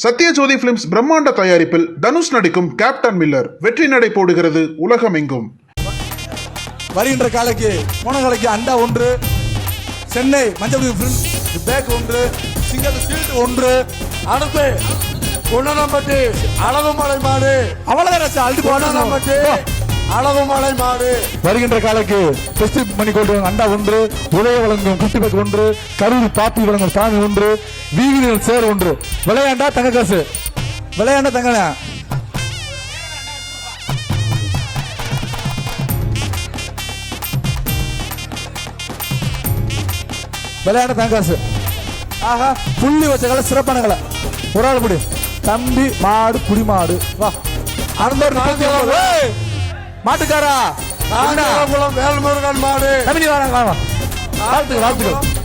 Sathyajothi films பிரம்மாண்ட தயாரிப்பில் தனுஷ் நடிக்கும் கேப்டன் மில்லர் வெற்றி நடை போடுகிறது உலகமெங்கும். வருகின்ற காலைக்கு போன காலைக்கு அண்டா 1, சென்னை மஞ்சள் பேக் 1, சிங்கர் சீல்ட் 1, அடுத்து குணனம்பட்டி அழகுமலை மாடு அவ்வளவுதான் அழுது குணனம்பட்டி அழகுமலை மாடு. வருகின்ற காலைக்கு டெஸ்ட் பண்ணி கொண்டு அண்டா 1, உதய வழங்கும் குட்டி பேக் 1, கரூர் பாப்பி வழங்கும் சாமி 1, வீதியில் சேர் 1. விளையாண்டா தங்க காசு, விளையாண்டா தங்க விளையாட தங்காசு. ஆஹா, புள்ளி வச்ச கலை சிறப்பான கலை. ஒரு ஆள் புடி தம்பி மாடு புடி மாடு வா. மாட்டுக்காரா வேல்முருகன் மாடு தம்பி வராங்க. வாழ்த்துக்கள் வாழ்த்துக்கள்.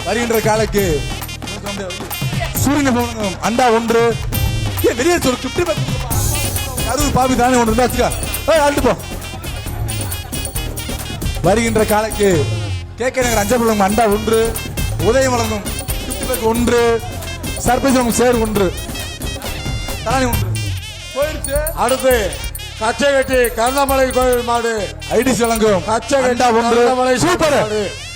வருகின்ற காலைக்கு சூரியன் அண்டா 1, வெளியே சொல்லு குட்டி கரூர் பாப்பி தானே 1 இருந்தா அழுட்டு போ. வருகின்ற காலைக்கு கேட்க நகர் அஞ்சல் அண்டா 1, உதயம் வழங்கும் குட்டி பேக் 1, சர்பைஸ் வழங்கும் சேர் 1, தானே 1 போயிடுச்சு. அடுத்து கச்சைகட்டி கருணாமலை கோயில் மாடு ஐடிசி வழங்கும் கச்சைகட்டா 1 சூப்பர்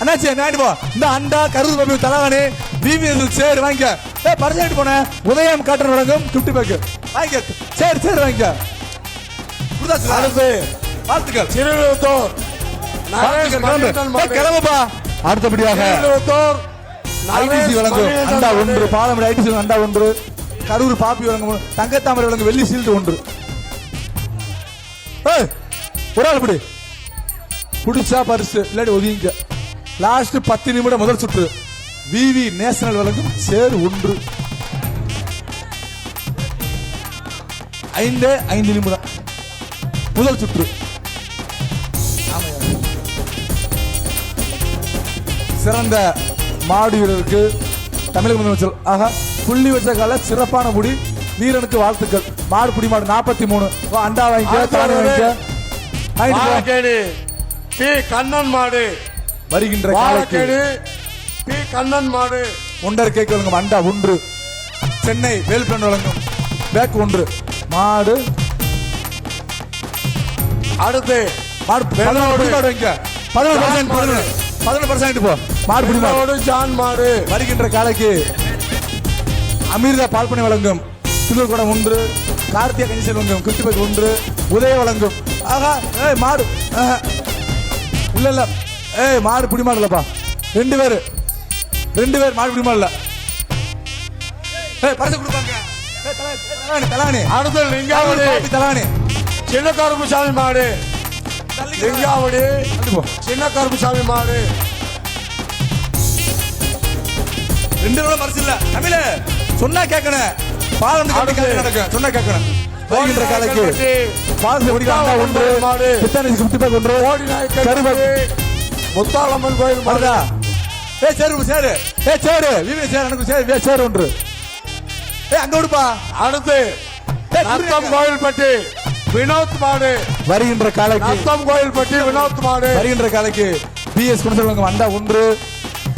அண்ணாச்சி நாடி போ. இந்த அண்டா கரூர் பாப்பி தலவாணி பிபிஎஸ் சேர் வாங்கிக்க. பரிசாயிட்டு போனேன் உதயம் காட்டன் வழங்கும் குட்டி பேக் வாங்கிக்க. சேர் வாங்கிக்க. அடுத்து வாழ்த்துக்கள் திருவிழுத்தூர் கிளம்புப்பா. அடுத்தபடியாக ஐடிசி வழங்கும் அண்டா 1, பாலமடி ஐடிசி அண்டா 1, கரூர் பாப்பி வழங்கும் தங்கத்தாமரை வழங்கும் வெள்ளி சீல்டு 1. ஒரு ஆள் படி புடிச்சா பரிசு இல்லாட்டி ஒதுங்க. லாஸ்ட் 10 நிமிடம் முதல் சுற்று விவி நேஷனல் வழங்கும் சேர் 1. 5 நிமிடம் முதல் சுற்று. சிறந்த மாடு வீரருக்கு தமிழக முதலமைச்சர் ஆக புள்ளி வச்ச கால சிறப்பான முடி வீரனுக்கு வாழ்த்துக்கள். மாடு புடி மாடு 43 அண்டா வாங்கிக்க. கண்ணன் மாடு வருகின்ற காலைக்கு கண்ணன் மாடு ஒன்றரை கேக் வழங்கும் அண்டா 1, சென்னை வேல்பன் வழங்கும் பேக் 1 மாடு. அடுத்து மாடு 11% போ. மாடு புடி மாடு ஜான் மாடு. வருகின்ற காலைக்கு அமீர்தா பால்பனை வழங்கும் சில்லூர் குடம் 1, கார்த்தியா கணேசன் வழங்கும் குட்டி பேக் 1, உதய வழங்கும் ஆஹா மாடு இல்ல மாடு புடி மாடு இல்லப்பா. 2 பேர் மாடு புடி மாடு இல்ல. பரிசு கொடுப்பாங்க. தலானி அடுத்து லிங்காவடி தலானி சின்ன கருப்புசாமி மாடு. லிங்காவடி சின்ன கருப்புசாமி மாடு 2 பேரும் பரிசு இல்ல. தமிழ சொன்னா கேட்கணும். பாலம் நடக்கும் சொன்னா கேட்கணும். வருகின்ற காலைக்கு பாலத்தை பிடிக்க 1 பித்தானி குட்டி பேக் 1 கருவக் முத்தாளம்மன் கோயில் மாடுதா. சேரு வீவி சேர் எனக்கு சேர் 1 அங்க விடுப்பா. அடுத்து நத்தம் கோயில்பட்டி வினோத் மாடு. வருகின்ற காலைக்கு நத்தம் கோயில்பட்டி வினோத் மாடு. வருகின்ற காலைக்கு பிஎஸ் குணசல் அண்டா 1,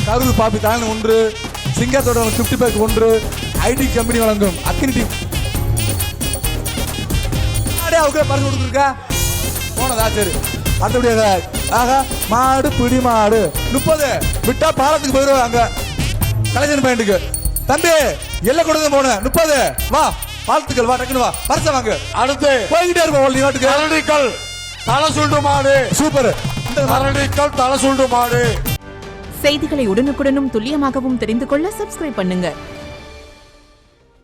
கரூர் பாப்பி தானே 1, சிங்கத்தோட குட்டி பேக் 1, ஐடி கம்பெனி வழங்கும் அக்கினி டீம் பரிசு கொடுத்துருக்கா போனதா. சரி அடுத்தபடியாக ஆகா மாடு பிடி மாடு 30 விட்டா பாலத்துக்கு போயிடுவோம். அங்க கலைஞர் பையனுக்கு தம்பி எல்லை கொடுங்க போன 30 வா. வாழ்த்துக்கள் வா டக்குனு வா பரிசை வாங்க. அடுத்து போய்கிட்டே இருப்போம் நாட்டுக்கு. அரடிக்கல் தலை சுண்டு மாடு சூப்பர். அரடிக்கல் தலை சுண்டு மாடு. செய்திகளை உடனுக்குடனும் துல்லியமாகவும் தெரிந்து கொள்ள சப்ஸ்கிரைப் பண்ணுங்க.